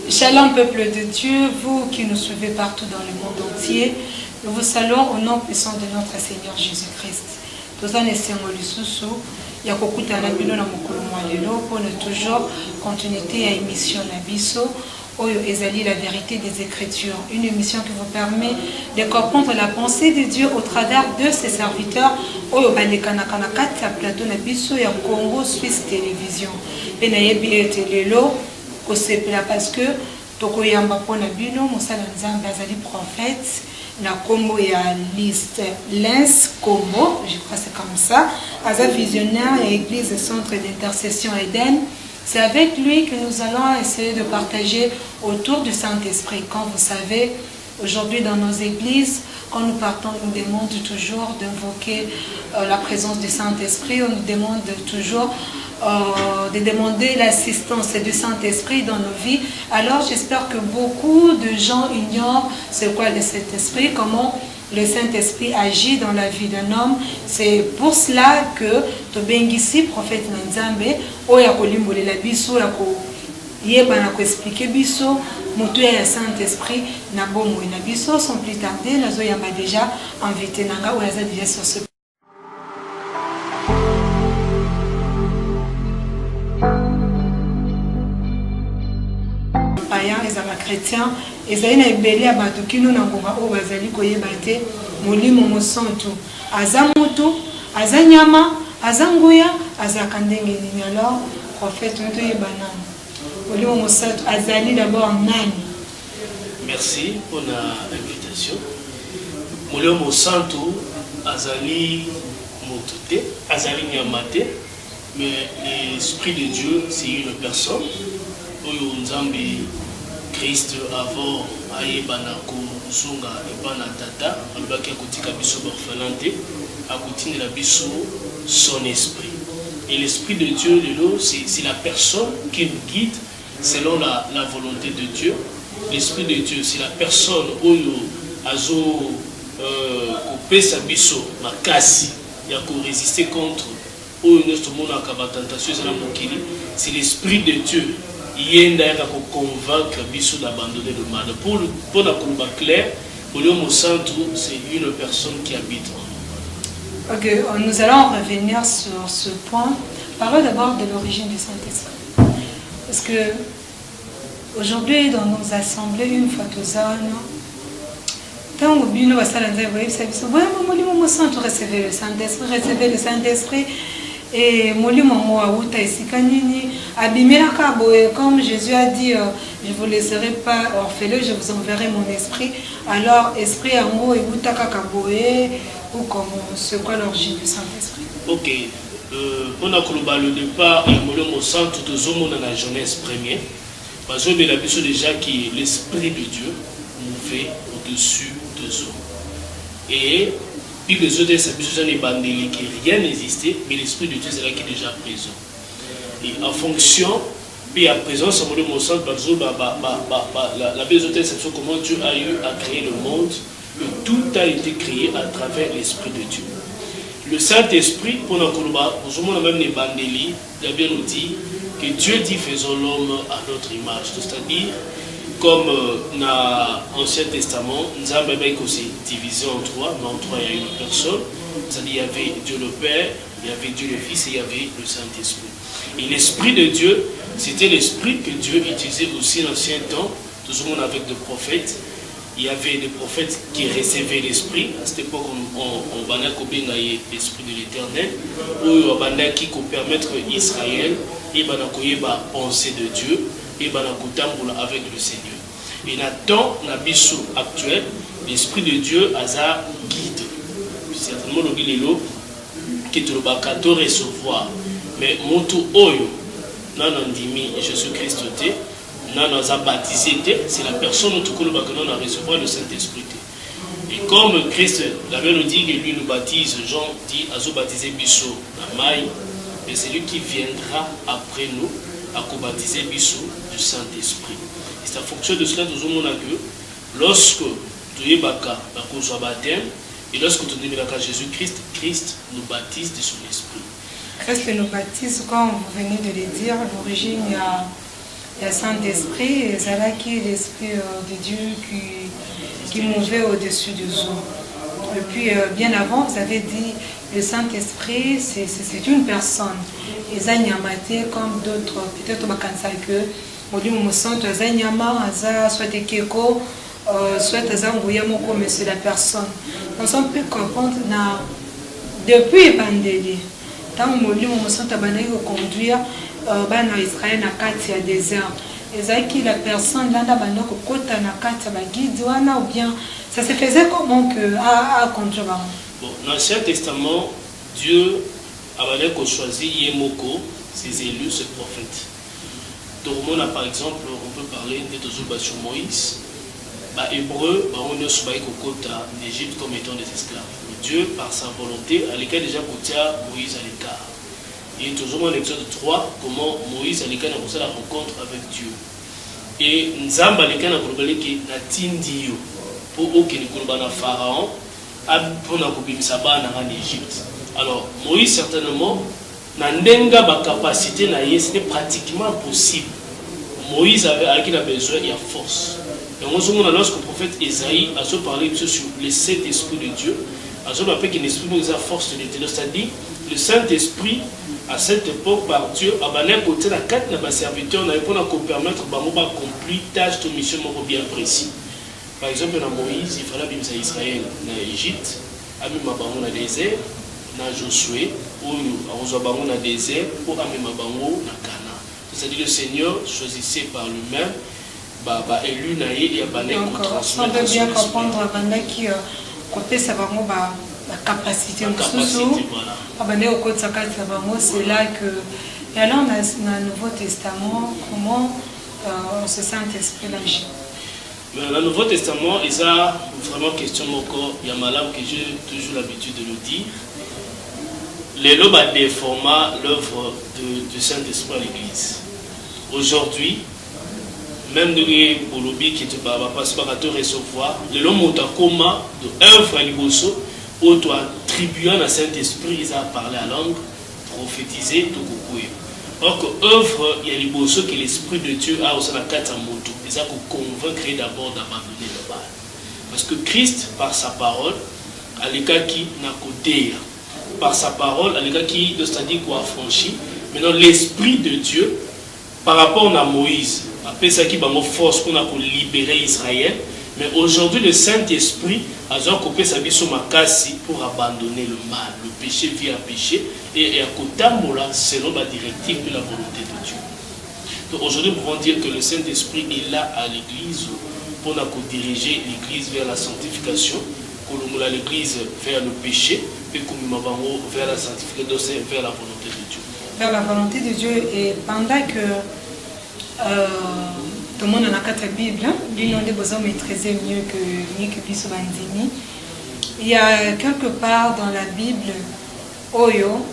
Shalom peuple de Dieu, vous qui nous suivez partout dans le monde entier, nous vous saluons au nom puissant de notre Seigneur Jésus-Christ. Tous en essayant l'issoussou, yakokuta na bino na mokolo mwalelo pour ne toujours continuité à émission na biso Oyo Ezali la vérité des Écritures, une émission qui vous permet de comprendre la pensée de Dieu au travers de ses serviteurs Oyo balekana kana kati ya plateau na biso ya Congo Suisse Télévision. Et na yebi etelelo kosepela parce que tokoyamba pona bino mosala nzambe azali prophète na kombo ya liste Lens Kombo, je crois c'est comme ça, aza visionnaire et église centre d'intercession Eden. C'est avec lui que nous allons essayer de partager autour du Saint-Esprit. Comme vous savez, aujourd'hui dans nos églises, quand nous partons, on nous demande toujours d'invoquer la présence du Saint-Esprit. On nous demande toujours de demander l'assistance du Saint-Esprit dans nos vies. Alors j'espère que beaucoup de gens ignorent c'est quoi le Saint-Esprit, comment le Saint-Esprit agit dans la vie d'un homme. C'est pour cela que Tobengisi, prophète Nanzambe, Oya Kolimbole la biso, la ko yeba na ko expliquer biso, moto ya Saint-Esprit, na bomo na biso, sans plus tarder, nazo yamba déjà invité nanga, Oya za déjà sur ce les chrétiens ezali na ebele ya bato kino na ngoma oyo bazali koyeba te molimo mosantu aza moto aza nyama aza nguya azalaka ndenge nini. Alors prophète moto yeba nani molimo mosantu azali d'abord nani? Merci pour l'invitation. Molimo mosantu azali moto te azali nyama te, mais l'esprit de Dieu c'est une personne oyo nzambe Christ avant ayebana kozonga ebana tata alobaki akotika biso orphelin akotindi la biso son esprit. Et l'esprit de Dieu c'est la personne qui nous guide selon la volonté de Dieu. L'esprit de Dieu c'est la personne oyo azo kopesa biso makasi ya ko résister contre oyo notre monde akaba tentation ezala mokili. C'est l'esprit de Dieu il y a convaincre biso d'abandonner le mal. Pour la combat clair, pour le mot centre, c'est une personne qui habite en nous. Ok, nous allons revenir sur ce point. Parlons d'abord de l'origine du Saint-Esprit. Parce que aujourd'hui, dans nos assemblées, une fois tous ans, quand vous venez à la recevez le Saint-Esprit, recevez le Saint-Esprit. Et molimo auta isikanini abimelaka boye, comme Jésus a dit je vous laisserai pas orphelin, je vous enverrai mon esprit. Alors esprit yango ebutaka kaboye ou comment c'est quoi l'origine du Saint-Esprit? OK, on a koloba le départ et molimo centre tout zomo dans la jeunesse première parce que la biso déjà qui l'esprit de Dieu mouvait au-dessus de eux. Et puis les autres, rien n'existait, mais l'Esprit de Dieu est là qui est déjà présent. Et en fonction, puis à présent, ça me mon sens, la c'est comment Dieu a eu à créer le monde, que tout a été créé à travers l'Esprit de Dieu. Le Saint-Esprit, pour nous, nous même les bandélis, David nous dit que Dieu dit faisons l'homme à notre image, c'est-à-dire comme dans l'Ancien Testament, nous avons aussi divisé en trois, mais en trois il y a une personne, c'est-à-dire il y avait Dieu le Père, il y avait Dieu le Fils et il y avait le Saint-Esprit. Et l'Esprit de Dieu, c'était l'Esprit que Dieu utilisait aussi dans l'ancien temps, tout le monde avec des prophètes. Il y avait des prophètes qui recevaient l'Esprit. À cette époque, on va l'Esprit de l'Éternel, où on va permettre à Israël et penser de Dieu et avec le Seigneur. Et dans le temps actuel, l'Esprit de Dieu a guide. Certainement, le guide qui te le recevoir. Mais mon tout oyo, non, Jésus-Christ, non, baptisé, c'est la personne qui a recevoir le Saint-Esprit. Et comme Christ, la Bible nous dit que lui nous baptise, Jean dit, azo baptisé biso na mai, et c'est lui qui viendra après nous à baptiser biso du Saint-Esprit. C'est en fonction de cela que nous avons que lorsque tu es baka, à baptême, et lorsque tu es baka Jésus-Christ, Christ nous baptise de son esprit. Christ nous baptise, comme vous venez de le dire, l'origine le Saint-Esprit, et c'est là qui est l'Esprit de Dieu qui mouvait au-dessus des eaux. Et puis, bien avant, vous avez dit, le Saint-Esprit, c'est une personne. Ils ont nyamaté comme d'autres, peut-être on va penser que, on dit, on sent que les nyama, soit des keko, soit des angouyamoko, mais c'est la personne. On peut comprendre, depuis pandémie, tant on sent que conduire, dans Israël, dans le désert. Et qui la personne là dans côté na kati ba guide wana ou bien ça se faisait comment que à conduire. Bon, dans l'Ancien Testament, Dieu avait choisi Yemoko, ses élus, ses prophètes. Donc on a par exemple, on peut parler de sur Moïse. Bah hébreu, bah on est sur côté d'Égypte comme étant des esclaves. Mais Dieu par sa volonté a lesquels déjà côté Moïse à l'écart. Et toujours dans l'Exode 3, comment Moïse a l'écart a la rencontre avec Dieu. Et Nzamba a l'écart a qui n'a tindio pour aucun na Pharaon pour na kubimsaba en Égypte. Alors Moïse certainement n'a ndenga ba capacité na ye c'était pratiquement impossible. Moïse avait besoin de force. Et on se demande lorsque le prophète Esaïe a parlé sur le Saint-Esprit de Dieu, a parlé qu'un esprit nous a force de Dieu, c'est-à-dire le Saint-Esprit à cette époque par Dieu a banné côté la quatre de serviteurs pour nous permettre d'accomplir tâche de mission bien précis. Par exemple dans Moïse, il fallait bien Israël dans l'Égypte, a mis mabango dans le désert, dans Josué, où on a bango dans le désert, pour amener mabango dans Canaan. C'est-à-dire le Seigneur choisissait par lui-même, élu naïe et a banné pour transmettre. On peut bien comprendre banda qui côté ça va la capacité, c'est là que et alors dans le Nouveau Testament comment ce Saint-Esprit agit. Dans le Nouveau Testament, il y a vraiment question encore, il y a malade que j'ai toujours l'habitude de le dire. Les lobes a déformé l'œuvre du Saint-Esprit à l'Église. Aujourd'hui, même pour le lobby qui ne va pas te recevoir, les lobes ont un coma de œuvre à l'Ibosso. Où tu attribues à Saint-Esprit, ils ont parlé à langue, prophétisé, tout coucoué. Or que œuvre, il y a les beaux que l'Esprit de Dieu a aussi la carte à moto. Ils ont convaincre d'abord d'abandonner le mal. Parce que Christ, par sa parole, à l'écart qui n'a côté, par sa parole, à l'écart qui, c'est-à-dire qu'on a franchi, maintenant l'Esprit de Dieu, par rapport à Moïse, après ça qui va me force pour libérer Israël. Mais aujourd'hui, le Saint-Esprit a coupé sa vie sur ma casse pour abandonner le mal, le péché via péché, et à côté selon la directive de la volonté de Dieu. Donc aujourd'hui, nous pouvons dire que le Saint-Esprit est là à l'Église pour diriger l'Église vers la sanctification, pour l'Église vers le péché, et vers la sanctification, vers la volonté de Dieu. Vers la volonté de Dieu, et pendant que tout le monde a la Bible, l'union des besoins maîtriser mieux que Biso Bandini. Il y a quelque part dans la Bible, Oyo,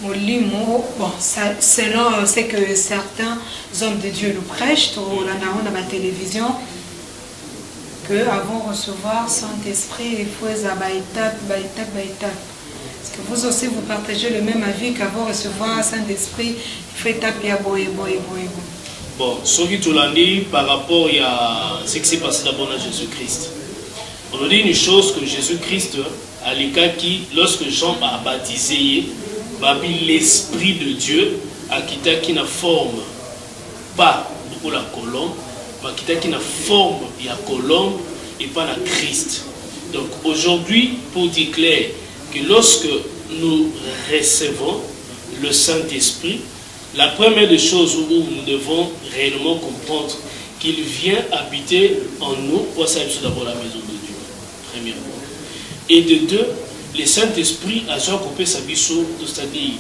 Molimo, bon, selon ce que certains hommes de Dieu nous prêchent, dans la télévision, qu'avant de recevoir Saint-Esprit, il faut étape. Est-ce que vous aussi vous partagez le même avis qu'avant de recevoir Saint-Esprit, il faut étape et boye. Bon, ce qui tu l'as dit par rapport à ce qui s'est passé d'abord à Jésus-Christ. On a dit une chose que Jésus-Christ, à l'écart qui, lorsque Jean a baptisé, l'Esprit de Dieu, a quitté qui n'a forme pas de la colombe, mais qui n'a forme de la colombe et pas la Christ. Donc aujourd'hui, pour dire clair, que lorsque nous recevons le Saint-Esprit, la première des choses où nous devons réellement comprendre qu'il vient habiter en nous, pour ça c'est d'abord la maison de Dieu, premièrement. Et de deux, le Saint-Esprit a déjà coupé sa biseau, c'est-à-dire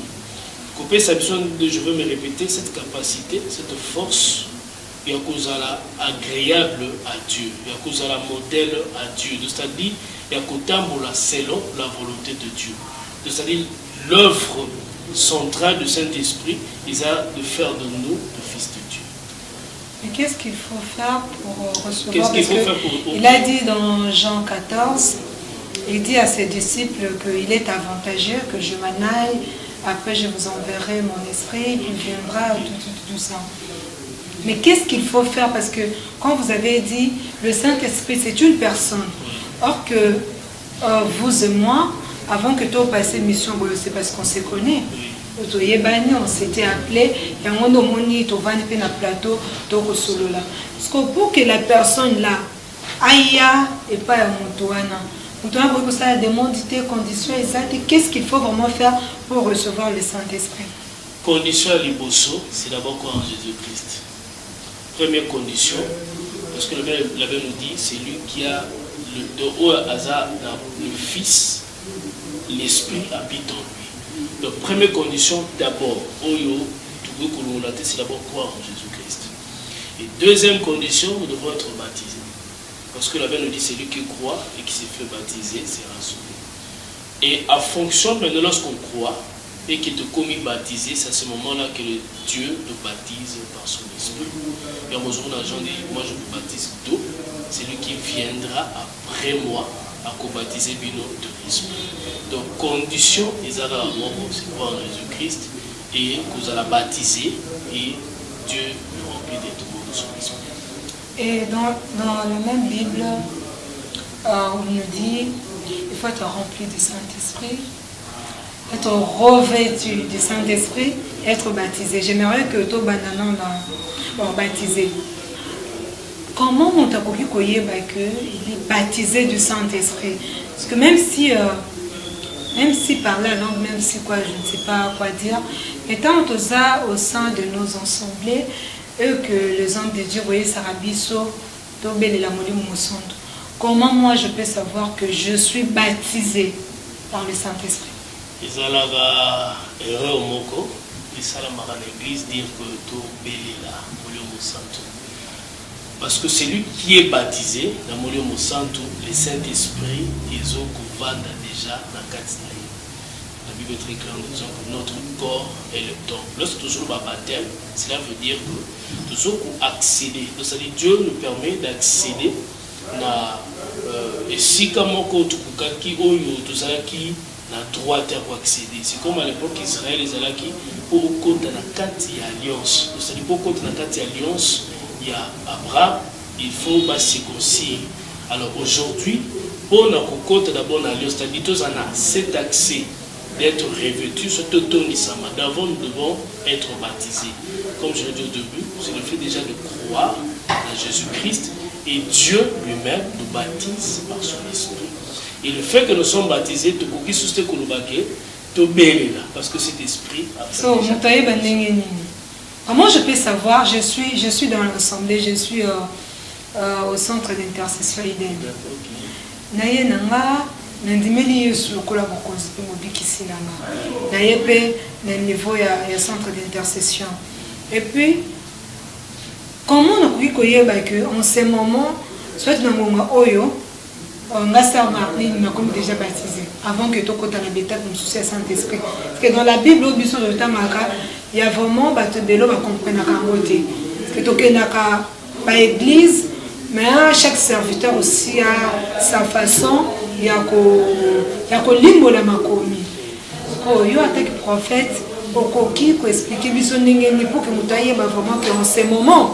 couper sa biseau, je veux me répéter, cette capacité, cette force, il y a cause agréable à Dieu, il y a cause la modèle à Dieu, c'est-à-dire il y a côté selon la volonté de Dieu, c'est-à-dire l'œuvre centrale du Saint-Esprit, il a de faire de nous le Fils de Dieu. Mais qu'est-ce qu'il faut faire pour recevoir? Il a dit dans Jean 14, il dit à ses disciples qu'il est avantageux que je m'en aille, après je vous enverrai mon esprit, il viendra tout ça. Mais qu'est-ce qu'il faut faire? Parce que, quand vous avez dit, le Saint-Esprit, c'est une personne. Or que vous et moi, avant que tu aies passé mission, c'est parce qu'on se connaît. On s'était appelé, et on a dit que tu as plateau, parce que pour que la personne là aille et pas à Moutouana, Moutouana, pour que ça demande des conditions exactes, qu'est-ce qu'il faut vraiment faire pour recevoir le Saint-Esprit? Condition à l'Ibosso, c'est d'abord croire en Jésus-Christ. Première condition, parce que la Bible nous dit, c'est lui qui a le Fils, l'Esprit habite en lui. Donc, première condition, d'abord, c'est d'abord croire en Jésus-Christ. Et deuxième condition, nous devons être baptisés. Parce que la Bible nous dit, c'est lui qui croit et qui s'est fait baptiser, sera sauvé. Et en fonction, maintenant, lorsqu'on croit et qu'il te commis baptisé, c'est à ce moment-là que Dieu le baptise par son esprit. Et moi, je vous baptise d'eau. C'est lui qui viendra après moi à baptiser Bino de l'esprit. Donc, condition, c'est croire en Jésus-Christ et que vous allez baptiser et Dieu le remplit des troupeaux de son esprit. Et dans la même Bible, on nous dit il faut être rempli du Saint-Esprit, être revêtu du Saint-Esprit, être baptisé. J'aimerais que tout bananan soit baptisé. Comment on t'a compris qu'il est baptisé du Saint-Esprit? Parce que même si par la langue, même si quoi, je ne sais pas quoi dire, étant au sein de nos assemblées, et que les hommes de Dieu, voyez, Sarabiso, Tobel et la Moussondo, comment moi je peux savoir que je suis baptisé par le Saint-Esprit? Ils ont la erreur au moko, ils sont dans l'église dire que Tobel et la Moussondo. Parce que celui qui est baptisé dans le Saint-Esprit, le Saint-Esprit, ils ont couvert déjà dans la Katsinaï. La Bible est très claire en disant que notre corps est le temple. Lorsque nous sommes baptême, cela veut dire que nous sommes accéder. C'est-à-dire Dieu nous permet d'accéder à si comme qui na droit à accéder. C'est comme à l'époque Israël, les alaki pour compte dans la carte alliance. C'est-à-dire pour compte dans la carte alliance, il y a Abraham, il faut circoncire. Alors aujourd'hui, pour nous compte d'abord l'alliance, c'est-à-dire que nous avons cet accès d'être revêtus, surtout d'avant nous devons être baptisés. Comme je l'ai dit au début, c'est le fait déjà de croire en Jésus-Christ et Dieu lui-même nous baptise par son esprit. Et le fait que nous sommes baptisés, parce que cet esprit a comment je peux savoir, je suis dans l'assemblée, je suis au centre d'intercession Eden. Nandimeli lokola bokonzi pe mobikisi nanga na yepe na niveau ya centre d'intercession. Et puis comment on a koyeba que en ce moment soit na monga oyo nga sœur Marlene m'a comme déjà baptisé avant que to kota na beta comme souci Saint-Esprit. Parce que dans la Bible au biso de tamaka il y a vraiment bato belo ba comprendre ka ngote. Parce que to kenaka ba église mais chaque serviteur aussi a sa façon yako limbola makomi. Oh, yo attaque prophète okoki ko expliquer biso ndenge pour que mutaye ba vraiment que en ce moment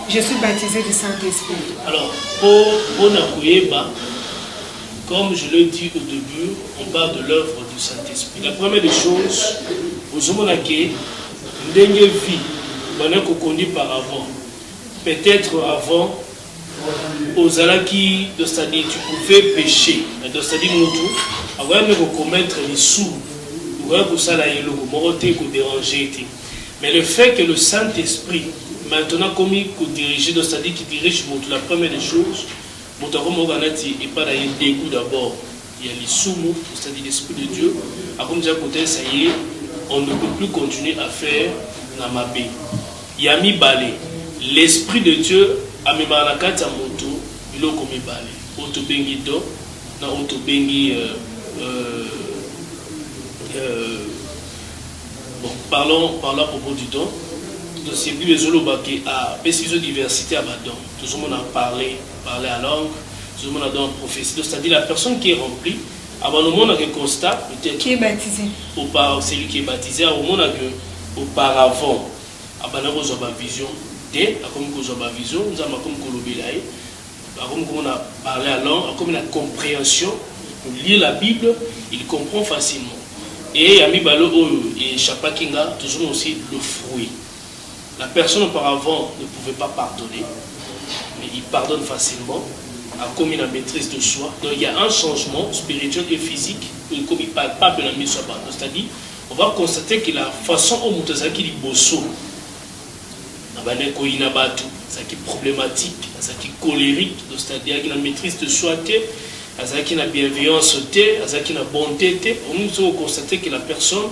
je suis baptisé du Saint-Esprit. Alors pour nakuyeba, comme je l'ai dit au début, on parle de l'œuvre du Saint-Esprit. La première des choses, vous avez que ndenge vie banako conduit par avant. Peut-être avant aux alaki, c'est-à-dire tu pouvais pécher, c'est-à-dire avant de commettre les sous, mais le fait que le Saint-Esprit maintenant comme il dirige, c'est-à-dire qu'il dirige la première des choses, et pas dégoût d'abord, il y a les sous, c'est-à-dire l'Esprit de Dieu, comme déjà côté ça y est, on ne peut plus continuer à faire namabé. Il y a mis balai, l'Esprit de Dieu a mis la carte à moto, il a commis balai. Autobengi do, na autobengi bon, parlons à propos du don. Donc, c'est plus les olobaki à préciser diversité à Badon. Tout le monde a parlé à langue, tout le monde a dans la prophétie. C'est-à-dire la personne qui est remplie, avant le monde a un constat, peut-être. Qui est baptisé. C'est lui qui est baptisé, au monde a auparavant, à Banaro a une vision, écouter, comme qu'on a vision, nous avons comme kolobelaye, comme on a parlé à langue, comme la compréhension, lire la Bible, il comprend facilement. Et Yami Balo et Chapakinga, toujours aussi le fruit. La personne auparavant ne pouvait pas pardonner, mais il pardonne facilement, a commis la maîtrise de soi. Donc il y a un changement spirituel et physique, comme il ne parle pas de la mise sur pardon. C'est-à-dire, on va constater que la façon dont Moutazaki dit bosso, c'est problématique, c'est colérique, c'est-à-dire qu'il a la maîtrise de soi, qu'il a la bienveillance, qu'il a la bonté. On nous avons constaté que la personne,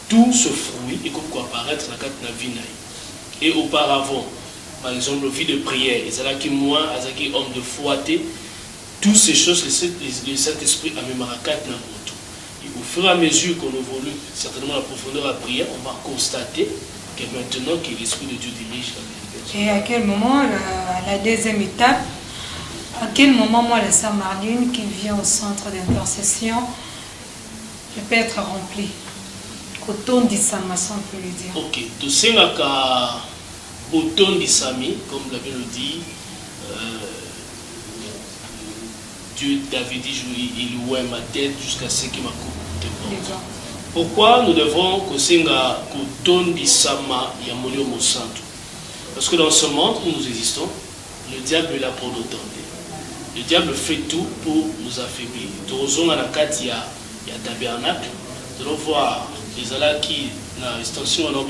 tout ce fruit, et comme quoi apparaître dans la vie. Et auparavant, par exemple, vie de prière, qui moi, qui homme de foi, toutes ces choses, le Saint-Esprit a mis marakat dans tout. Et au fur et à mesure qu'on évolue certainement la profondeur de la prière, on va constater que maintenant que l'Esprit de Dieu dirige la vie. Et à quel moment, la deuxième étape, à quel moment, moi, la sœur Marlene, qui vient au centre d'intercession, je peux être remplie? Coton d'Issama, on peut le dire. Ok, tout ça, Coton d'Issami, comme la Bible le dit, Dieu, David dit, il louait ma tête jusqu'à ce qu'il m'a coupé. Pourquoi nous devons Kosenga Coton d'Issama Yamolio Mosanto? Parce que dans ce monde où nous existons, le diable est là pour nous tenter. Le diable fait tout pour nous affaiblir. Nous avons il y a tabernacle. Nous allons voir les alaks qui, dans l'extension, on a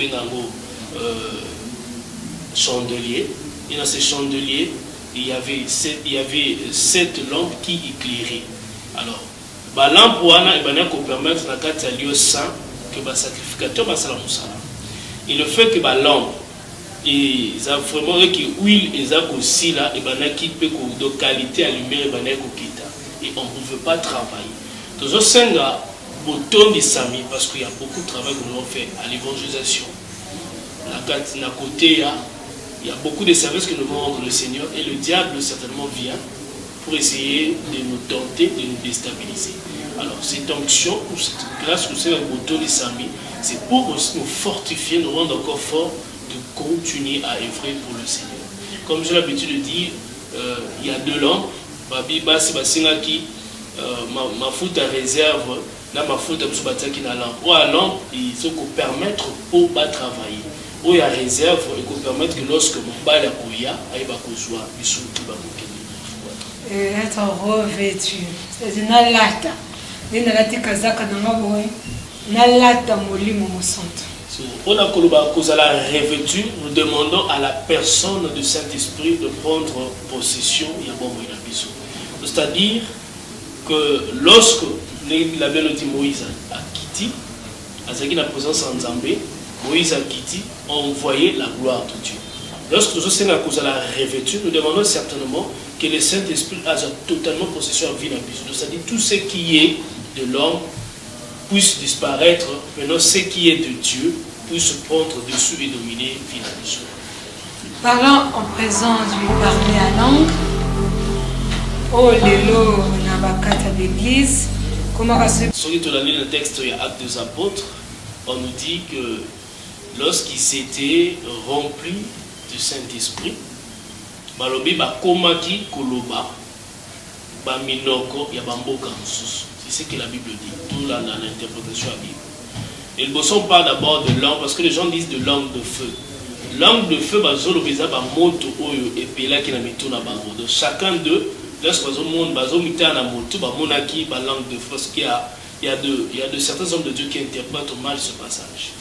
chandelier. Et dans ces chandeliers, il y avait 7 lampes qui éclairaient. Alors, la lampe pour permettre dans le lieu saint que le sacrificateur va faire et le fait que la lampe et ça vraiment que l'huile est aussi là et qui peut de qualité à lumière et on ne pouvait pas travailler. Toujours senga bouton de sami parce qu'il y a beaucoup de travail que nous avons fait à l'évangélisation. La côté il y a beaucoup de services que nous devons rendre le Seigneur et le diable certainement vient pour essayer de nous tenter, de nous déstabiliser. Alors cette onction ou cette grâce que c'est un bouton de sami, c'est pour aussi nous fortifier, nous rendre encore forts de continuer à œuvrer pour le Seigneur. Comme j'ai l'habitude de dire, il y a 2 lampes. Ma faute à réserve, là ma faute à qui na lampe. Ou à lampe, il faut permettre pour pas travailler. Ou à réserve, il faut permettre que lorsque mon bal a couillé, il va courir, il faut que être revêtu. C'est une lata. Une lata kazaka dans ma boue. Une lata molimo mosanto. On a la revêtu, nous demandons à la personne du Saint-Esprit de prendre possession. C'est-à-dire que lorsque la Bible dit Moïse a quitté, à la présence en Zambé, Moïse a quitté, a envoyé la gloire de Dieu. Lorsque nous sommes à la revêtu, nous demandons certainement que le Saint-Esprit a totalement possession en vie de la vie. C'est-à-dire tout ce qui est de l'homme puisse disparaître, maintenant ce qui est de Dieu puisse prendre dessus et dominer finalement. Parlant en présence, lui parler à langue. Oh, l'élo, nabakata d'église. Comment va-t-il? Si on lit le texte de Actes des Apôtres, on nous dit que lorsqu'ils s'étaient remplis du Saint-Esprit, balobi bakomaki koloba, baminoko ya bamboka mususu. C'est ce que la Bible dit, tout là dans l'interprétation de la Bible. Et le bosson parle d'abord de langue, parce que les gens disent de langue de feu. Langue de feu, bazolobeza ba moto oyo epela ki na mituna bango. Donc chacun d'eux, lorsque bazomita na moto, ba monaki ba langue de feu, parce qu'il y a de certains hommes de Dieu qui interprètent mal ce passage.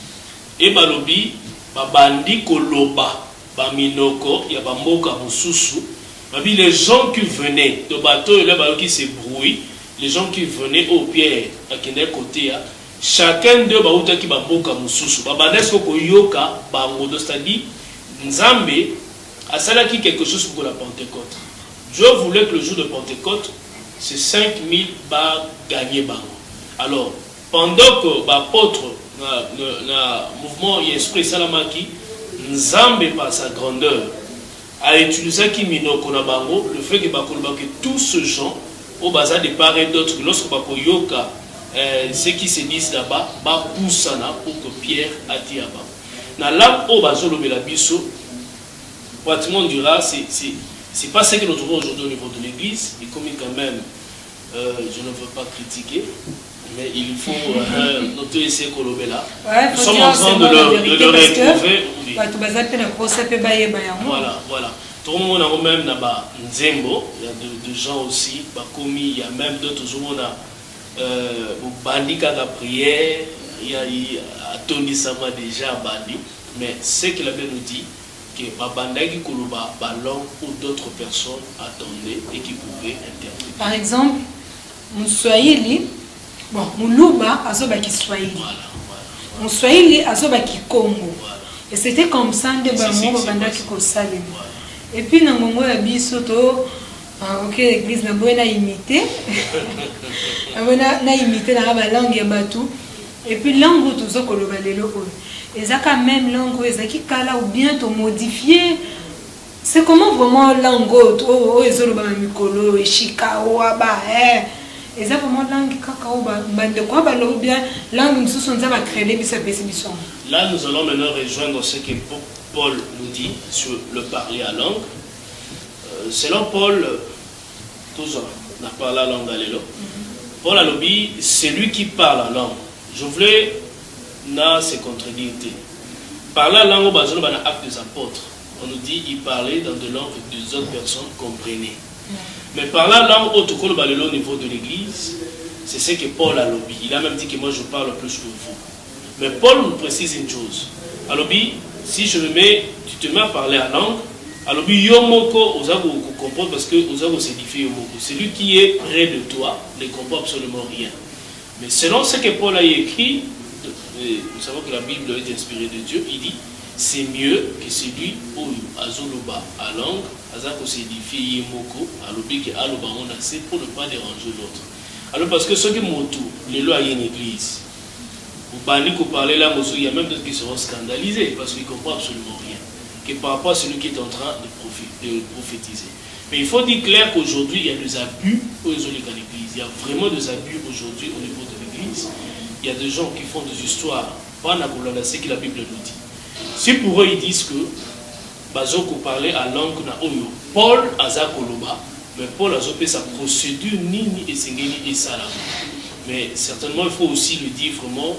Et balobi ba bandi koloba, ba minoko ya ba mboka mususu. Babi les gens qui venaient de bateau et là baloki se brouillent. Les gens qui venaient au Pierre, à quel côté, chacun d'eux va qui bamboka mususu. Babanesko koyoka bangodo, c'est-à-dire Nzambe a salaki quelque chose pour la Pentecôte. Dieu voulait que le jour de Pentecôte, c'est 5000 va gagner bango. Alors, pendant que l'apôtre, le mouvement Esprit Salamaki, Nzambe par sa grandeur, a utilisé qui minoko na bango, le fait que tous ces gens au bazar de part et d'autre, lorsque Bakoyoka, ceux qui se disent là-bas, poussana pour que Pierre attire là-bas. Dans l'âme au bazar de la biso, pratiquement on dira, c'est pas ce que nous trouvons aujourd'hui au niveau de l'église, et comme quand même, je ne veux pas critiquer, mais il faut noter ces colobés-là. Nous sommes en train de le retrouver. Voilà. Tout le monde a même Nzembo, il y a de gens aussi, il y a même d'autres jours, on a Bandika la prière, il y a Tony Sama déjà Bandi, mais ce qu'il avait nous dit, que Babandaki Koloba, Ballon ou d'autres personnes attendaient et qui pouvaient interpréter. Par exemple, Moussouaïli, bon, Moulouba, Azobaki Swahili. Moussouaïli, Azobaki Congo. Et c'était comme ça, de Babandaki Kosalem. Et puis, dans mon avis, surtout, ok, l'église n'a pas imité. N'a imité la langue Yabatou. Et puis, langue, tout ça, Koloba, les locaux. Et ça, quand même, langue, qui kala ou bien te modifier. C'est comment vraiment langue, oh, Ezoloba Mikolo, Eshikawa, et ça, vraiment langue, kakao, bande quoi, ou bien langue, nous sommes à créer des bisous. Là, nous allons maintenant rejoindre ce que Paul nous dit sur le parler à langue. Selon Paul, toujours, on a parlé à langue à l'élo. Paul a lobby, c'est lui qui parle à langue. Je voulais, na se contredire. Parler à langue, on a acte des apôtres. On nous dit, il parlait dans des langues que des autres personnes comprenaient. Mais parler à langue, au niveau de l'église, c'est ce que Paul a lobby. Il a même dit que moi je parle plus que vous. Mais Paul nous précise une chose. À lobby, si je me mets, tu te mets à parler à langue, alors yomoko ozago comprendre parce que ozago s'édifie yomoko. Celui qui est près de toi ne comprend absolument rien. Mais selon ce que Paul a écrit, nous savons que la Bible est inspirée de Dieu, il dit c'est mieux que celui où azoloba à langue azako s'édifie yomoko alobi que aloba on a assez pour ne pas déranger l'autre. Alors parce que ceux qui montent les lois à une église, vous parlez qu'on parlait là, il y a même d'autres qui seront scandalisés parce qu'ils ne comprennent absolument rien. Que par rapport à celui qui est en train de prophétiser. Mais il faut dire clair qu'aujourd'hui, il y a des abus aux églises. Il y a vraiment des abus aujourd'hui au niveau de l'église. Il y a des gens qui font des histoires, pas ce que la Bible nous dit. Si pour eux, ils disent que Bazoko parlait à langue na oyo, Paul Azakoloba, mais Paul a fait sa procédure ni Esengeni et Salam. Mais certainement, il faut aussi le dire vraiment.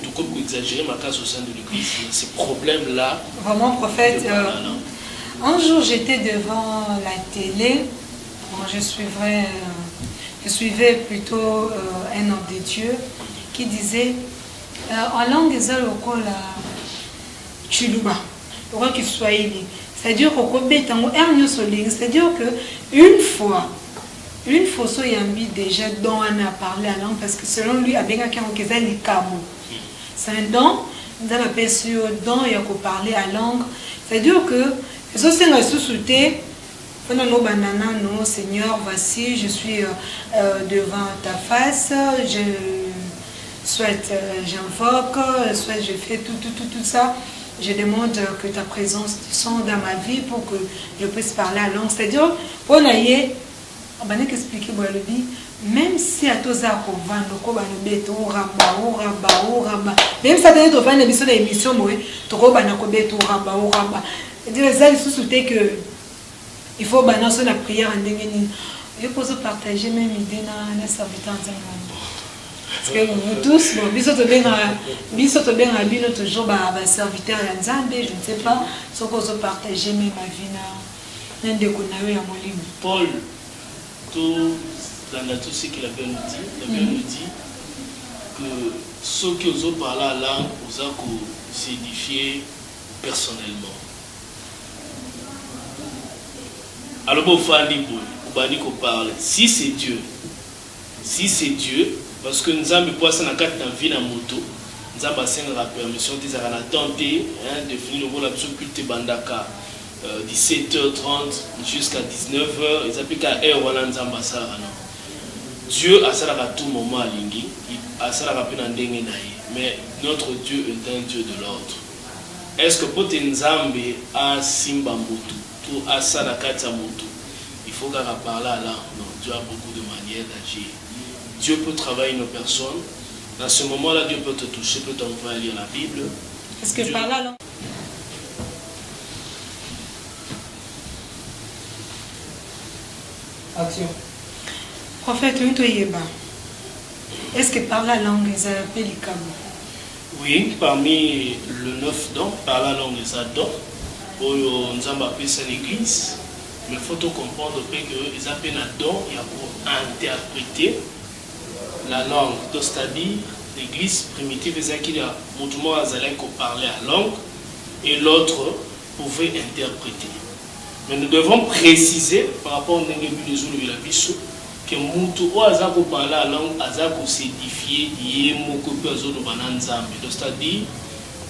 Tout comme exagérer ma classe au sein de l'église, ces problèmes-là. Vraiment, prophète, un jour j'étais devant la télé, bon, je suivais plutôt un homme de Dieu qui disait en langue ezaloko la chuluba, pour qu'il soit élu. C'est-à-dire c'est-à-dire que une fois, il y a déjà don à parler à langue parce que selon lui, avec un c'est un don, nous avons appelé sur don et qu'on parler à langue. C'est-à-dire que les gens sont sous-soutés. Non, Seigneur, voici, je suis devant ta face, je souhaite, j'invoque, souhaite, je fais tout ça. Je demande que ta présence descende dans ma vie pour que je puisse parler à langue. C'est-à-dire, pour n'ailler, on va expliquer même si à tous à même si à l'émission que il faut balancer la prière en déguenine. Je peux partager même idée dans la serviteur. Parce que vous tous, biso bien habile toujours serviteur à Nzambe, je ne sais pas, ce qu'on se partager même ma vie na Paul, tout dans tout ce qu'il avait nous dit, que ceux qui osent parler à langue, osent s'édifier personnellement. Alors, bon, faut parle. Si c'est Dieu, parce que nous avons passé dans la vie dans moto, nous avons passé la permission de tenter de finir le culte bandaka 17h30 jusqu'à 19h. Ils appellent qu'à heure voilà nous avons passé. Dieu a ça à tout moment à l'ingi, a ça à peine en dengue mais notre Dieu est un Dieu de l'ordre. Est-ce que pour Nzambe a simba moto? Tout à ça la carte moto. Il faut qu'à parler là. Non, Dieu a beaucoup de manières d'agir. Dieu peut travailler une personne. Dans ce moment-là, Dieu peut te toucher, peut t'envoyer lire la Bible. Est-ce que par là, Action. Prophète, est-ce que par la langue, ils appellent les câbles? Oui, parmi le 9 dons, par la langue, ils adorent. Nous avons appelé ça l'église. Mais il faut comprendre qu'ils appellent un don pour interpréter la langue. C'est-à-dire, l'église primitive, il y a parler à la langue et l'autre pouvait interpréter. Mais nous devons préciser par rapport à ce que Moutou Azako parle la langue, Azako s'édifier, c'est-à-dire,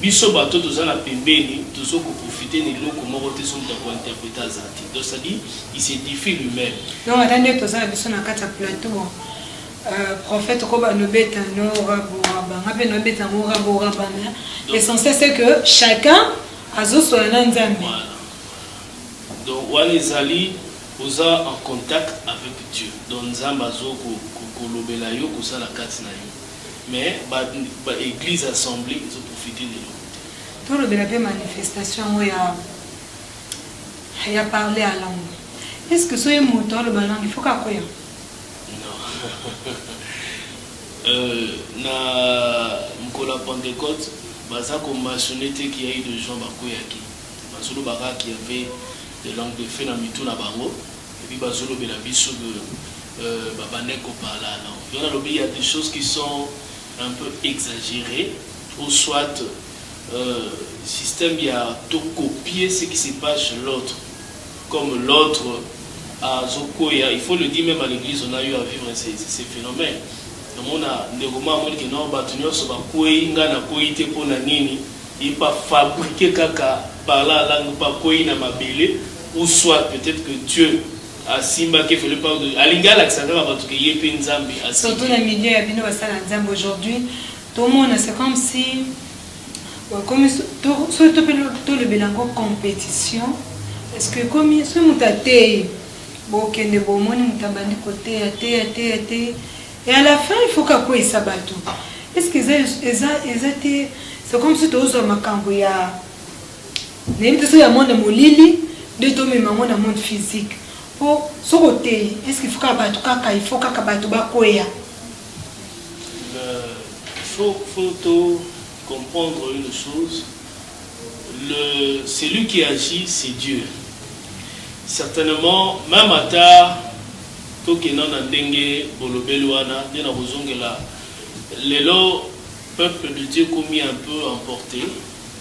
biso bato tozana pembeni tozoko profiter de l'eau comment roter son pour interpréter azati. Donc c'est-à-dire, il s'édifie lui-même. Non, attendez, tozana biso na kata plateau. Prophète Koba Nobeta Nora Boraba, Rabbe Nobeta Nora Boraba. L'essentiel c'est que chacun a son nzambe. Voilà. Donc Wanezali oza en contact avec Dieu. Donc nzamba zo ko lobela yo ko sala kati na yo. Mais l'église assemblée, ils ont profité de l'eau. Tout le manifestation où il y a parlé à langue. Est-ce que c'est un moteur le langue? Il faut qu'à quoi? Non. Na Mkola Pentecôte, baza comme mentionné qu'il y a eu des gens bakoyaki. Bazolo baka qui avait des langues de feu dans mitou na bango. Et puis bazolo belabiso de babaneko parle à langue. Il y a des choses qui sont un peu exagéré, ou soit système il y a tout copier ce qui se passe chez l'autre, comme l'autre à Zokoya, il faut le dire même à l'église, on a eu à vivre ces phénomènes. On a des romans qui n'ont pas tenu sur la koïnga na koïté pour la nini, il pas fabriqué caca par la langue pas koïna ma belle, ou soit peut-être que Dieu a Simba qui fait le part de Alinga l'Alexandre va tout qu'il y ait plein de Zambie. Surtout dans le milieu il y a bien de aujourd'hui, tout le monde c'est comme si tout le bilango compétition. Est-ce que comme ce mutate bon kende bon moni mutabandi côté et à la fin il faut qu'à quoi il s'abatte. Est-ce que c'est comme si tu oses makambo ya n'importe ce monde molili de tomber maman dans monde physique. Pour ce côté, est-ce qu'il faut qu'il faut qu'il faut comprendre une chose. Celui qui agit, c'est Dieu. Certainement, même à ta, tout qui n'en a dengue, bolobeluana, bien à Bozongela, les peuple de Dieu commis un peu emporté,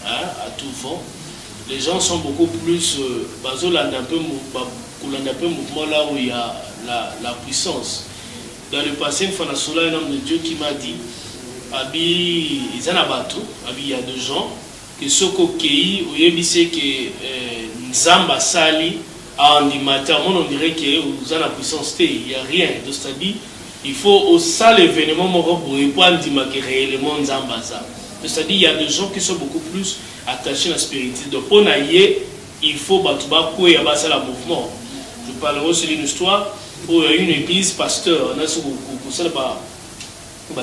à tout vent. Les gens sont beaucoup plus un peu mouvement là où il y a la puissance. Dans le passé, il y a un homme de Dieu qui m'a dit il y a des gens qui sont coquilles, où il y a que Nzamba Sali a animateur, on dirait qu'il y a la puissance, il n'y a rien. C'est-à-dire, il faut au sale événement pour animer réellement Nzamba. C'est-à-dire, il y a des gens qui sont beaucoup plus attachés à la spiritualité. Donc, pour naïe, il faut battre le mouvement. Je parlerai aussi d'une histoire où il y a une église pasteur, on a ce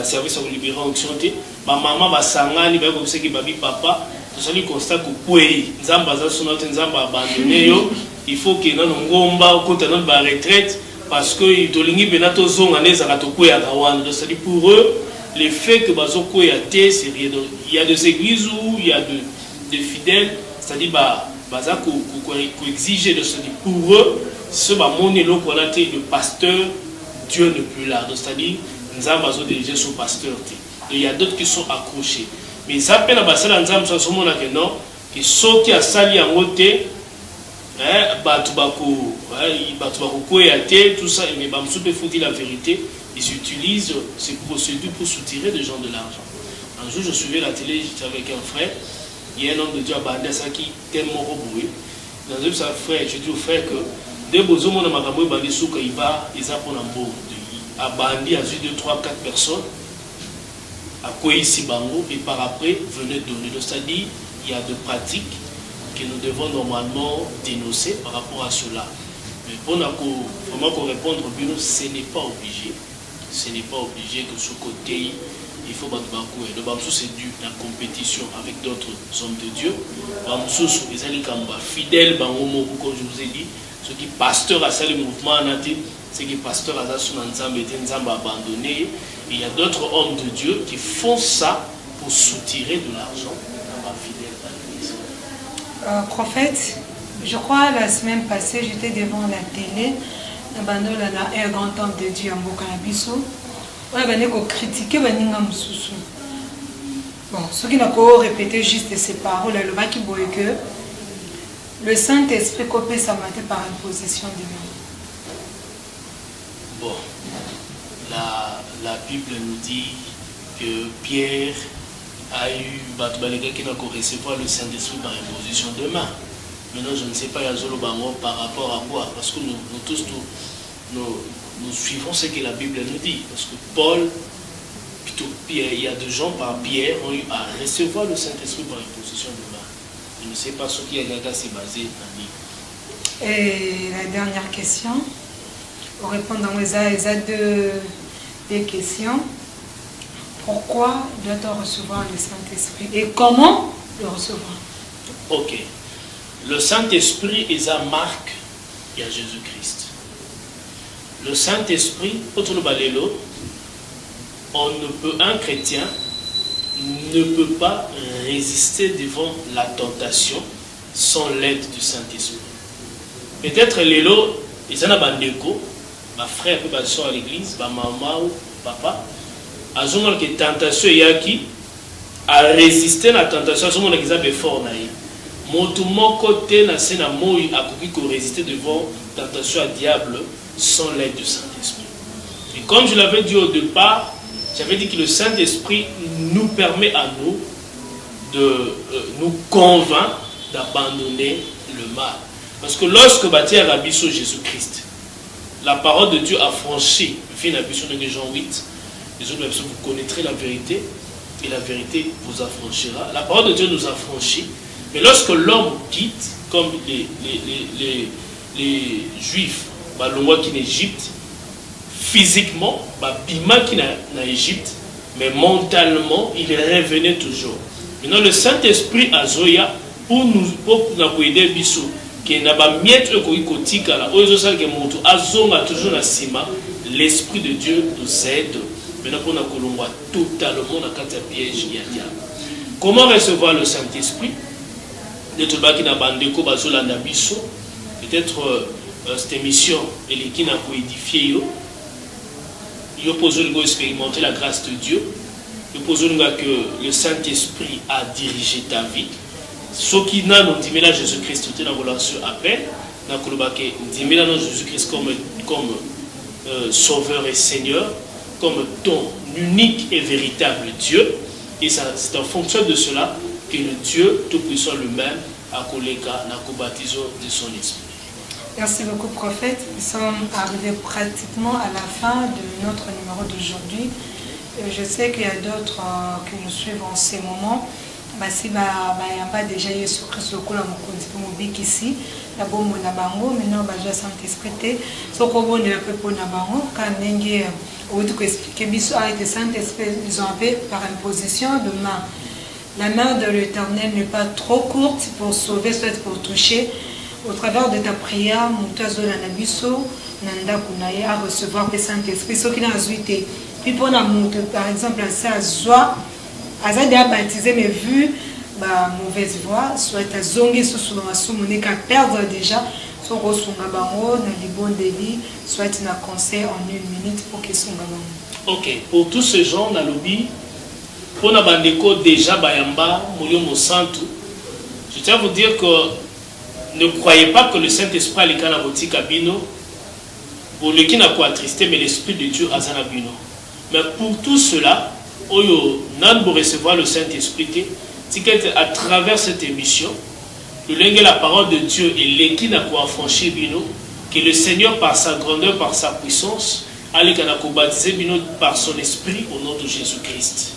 service au libéral occidental, ma maman va s'engager, va comme ça qui babi papa, tout ça constat que quoi, nzamba za sonate nzamba abandonné yo, il faut que na ngomba ko tana ba retraite parce que il tolingi benato zonga neza ka to quoi kawana. C'est-à-dire pour eux, le fait que bazo quoi té c'est rien. Il y a des églises où il y a de fidèles, c'est-à-dire baza ko exiger de se dire pour eux, ce ba moné lo ko la té le pasteur, Dieu n'est plus là. C'est-à-dire Nzamba zo dirigé son pasteur. Il y a d'autres qui sont accrochés. Mais ça peine à passer dans Nzamba sans son que non, qui sont qui a sali en haute, batubako tout ça, mais Bamsoupe faut dire la vérité, ils utilisent ces procédures pour soutirer des gens de l'argent. Un jour, je suivais la télé, j'étais avec un frère, il y a un homme de Dieu à Bandessa qui est tellement reboué. Dans un frère, je dis au frère que dès que vous avez un peu de souka, il va, ils apprennent un beau. À Bandi, à 2, 3, 4 personnes, à quoi ici Bango, et par après, venez donner. C'est-à-dire, il y a des pratiques que nous devons normalement dénoncer par rapport à cela. Mais pour vraiment qu'on réponde au bureau, ce n'est pas obligé. Ce n'est pas obligé que ce côté, il faut battre Bango. Le Bamsou, c'est dû à la compétition avec d'autres hommes de Dieu. Bamsou, les Alikamba, fidèles, Bango, comme je vous ai dit, Ce qui pasteur a ça le mouvement c'est que pasteur a ça son ensemble abandonné. Et il y a d'autres hommes de Dieu qui font ça pour soutirer de l'argent à fidèle à l'église. Prophète, je crois la semaine passée, j'étais devant la télé, un grand homme de Dieu en Bokanabiso. On a critiqué Baninga Moussoussou. Bon, ce qui n'a pas répété juste ces paroles, le mec qui voit que le Saint-Esprit copie sa matin par imposition de main. Bon, la Bible nous dit que Pierre a eu Batbalega qui n'a qu'à recevoir le Saint-Esprit par imposition de main. Maintenant, je ne sais pas par rapport à quoi, parce que nous tous, nous suivons ce que la Bible nous dit. Parce que Paul, plutôt Pierre, il y a des gens par Pierre ont eu à recevoir le Saint-Esprit par imposition de main. Je ne sais pas ce qui est assez basé dans la Bible. Et la dernière question, pour répondre à deux questions. Pourquoi doit-on recevoir le Saint-Esprit et comment le recevoir? Ok. Le Saint-Esprit est la marque de Jésus-Christ. Le Saint-Esprit, un chrétien ne peut pas résister devant la tentation sans l'aide du Saint-Esprit. Peut-être Lélo, ils en ont bandeko, ma frère peut passer à l'église, ma maman ou papa, à ce moment que tentation yaki à résister à la tentation, à ce moment qu'ils ont fort naïf. Mon côté na sena moi a pu résister devant tentation à diable sans l'aide du Saint-Esprit. Et comme je l'avais dit au départ, j'avais dit que le Saint-Esprit nous permet à nous de nous convaincre d'abandonner le mal. Parce que lorsque bâti à Rabiso Jésus-Christ, la parole de Dieu a franchi, fin Rabiso de Jean 8, les autres vous connaîtrez la vérité et la vérité vous affranchira. La parole de Dieu nous a franchis. Mais lorsque l'homme quitte, comme les Juifs, l'homme qui est en Égypte, physiquement, Bima qui est en Égypte, mais mentalement, il revenait toujours. Maintenant, le Saint-Esprit a Zoya pour nous aider, qui n'a pas miette toujours la cima, l'Esprit de Dieu nous aide. Maintenant, pour nous totalement dans le piège. Comment recevoir le Saint-Esprit? Peut-être cette émission elle qui n'a pas édifié il pose expérimenter la grâce de Dieu. Il pose que le Saint-Esprit a dirigé ta vie. Ce qui n'a pas dit Jésus-Christ tout est en relation après n'a pas dit Jésus-Christ comme sauveur et Seigneur, comme ton unique et véritable Dieu. Et c'est en fonction de cela que le Dieu Tout-Puissant lui-même a collé à baptisé de son esprit. Merci beaucoup, prophète. Nous sommes arrivés pratiquement à la fin de notre numéro d'aujourd'hui. Je sais qu'il y a d'autres qui nous suivent en ces moments. Si il y a déjà Jésus-Christ ici, la bombe na bango, maintenant le Saint-Esprit, ce qu'on a peu pour na bango, quand on a expliqué le Saint-Esprit, ils ont fait par imposition de main. La main de l'Éternel n'est pas trop courte pour sauver, soit pour toucher. Au travers de ta prière, Moutazo Nanabiso, Nanda Kunaye, à recevoir le Saint-Esprit, ce qui n'a pas été. Puis pour la montre, par exemple, ça soit, à ça déjà baptisé, mais vu mauvaise voix, soit à zongi sous la soumoune, qu'à perdre déjà, soit au Sungabango, dans les bons délits, soit un conseil en 1 minute pour qu'ils soient Sungabango. Ok, pour tous ces gens, dans le lobby, pour la bandeko déjà Bayamba, Mouliomo Santu, je tiens à vous dire que ne croyez pas que le Saint-Esprit a les canavotis Kabino, pour le qui n'a pas attristé, mais l'Esprit de Dieu a Zanabino. Mais pour tout cela, Oyo n'a pas recevoir le Saint-Esprit, c'est à travers cette émission, le lingue la parole de Dieu et les qui n'a pas affranchi Bino, que le Seigneur par sa grandeur, par sa puissance, a les baptisé Bino par son Esprit au nom de Jésus-Christ.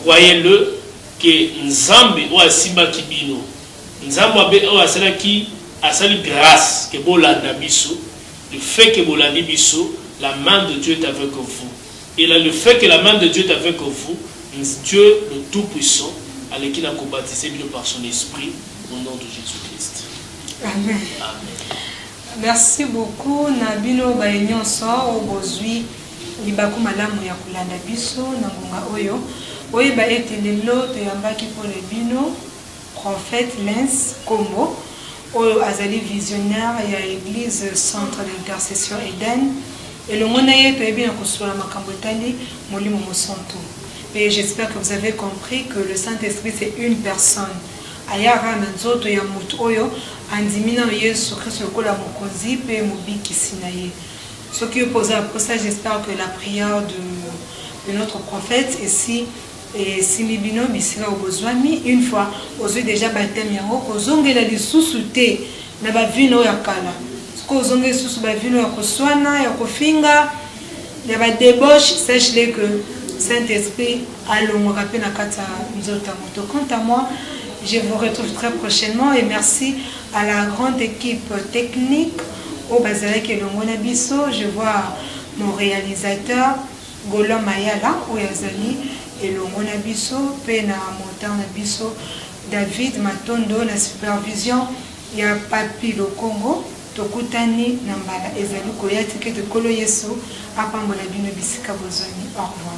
Croyez-le que Nzambe ou Asimba Kibino, Nzambe ou Asala qui a sali grâce que Bolanda Bisso, le fait que Bolanda Bisso, la main de Dieu est avec vous. Et là, le fait que la main de Dieu est avec vous, Dieu le Tout-Puissant, à qui n'a baptisé par son Esprit au nom de Jésus-Christ. Amen. Amen. Merci beaucoup Nabino Baenyon sort aujourd'hui libaku malamu ya kulanda biso na ngonga oyo oyo ba etelelo to yambaki pour le bino prophète Lens Kombo oyo azali visionnaire ya église centre d'intercession Eden et le mona yeto ebina kusura makambo tali molimo mosanto. Et j'espère que vous avez compris que le Saint-Esprit c'est une personne. Ayara na nzoto ya mutu oyo andimina Yesu Christ lokola mokonzi pe mobiki sinaye. Ce qui est posé après ça, j'espère que la prière de notre prophète ici et Simibino Bisira Obozwami une fois aux yeux déjà baptême yango kozongela lisusu te na ba vino ya kala. Ce que ozongela lisusu ba vino ya koswana ya kofinga ya ba débauche, sache-le que Saint-Esprit alongora pe na kata nzota moto. Quant à moi, je vous retrouve très prochainement et merci à la grande équipe technique au Bazarek et Longona Bisso. Je vois mon réalisateur Golom Mayala ou Yazali et Longona Bisso, Pena Montana Bisso, David Matondo, la supervision, il y a Papi le Congo, Tokutani Nambala, Ezali Koyatike de Kolo Yeso, Apambola Bino Bisika Bozoni. Au revoir.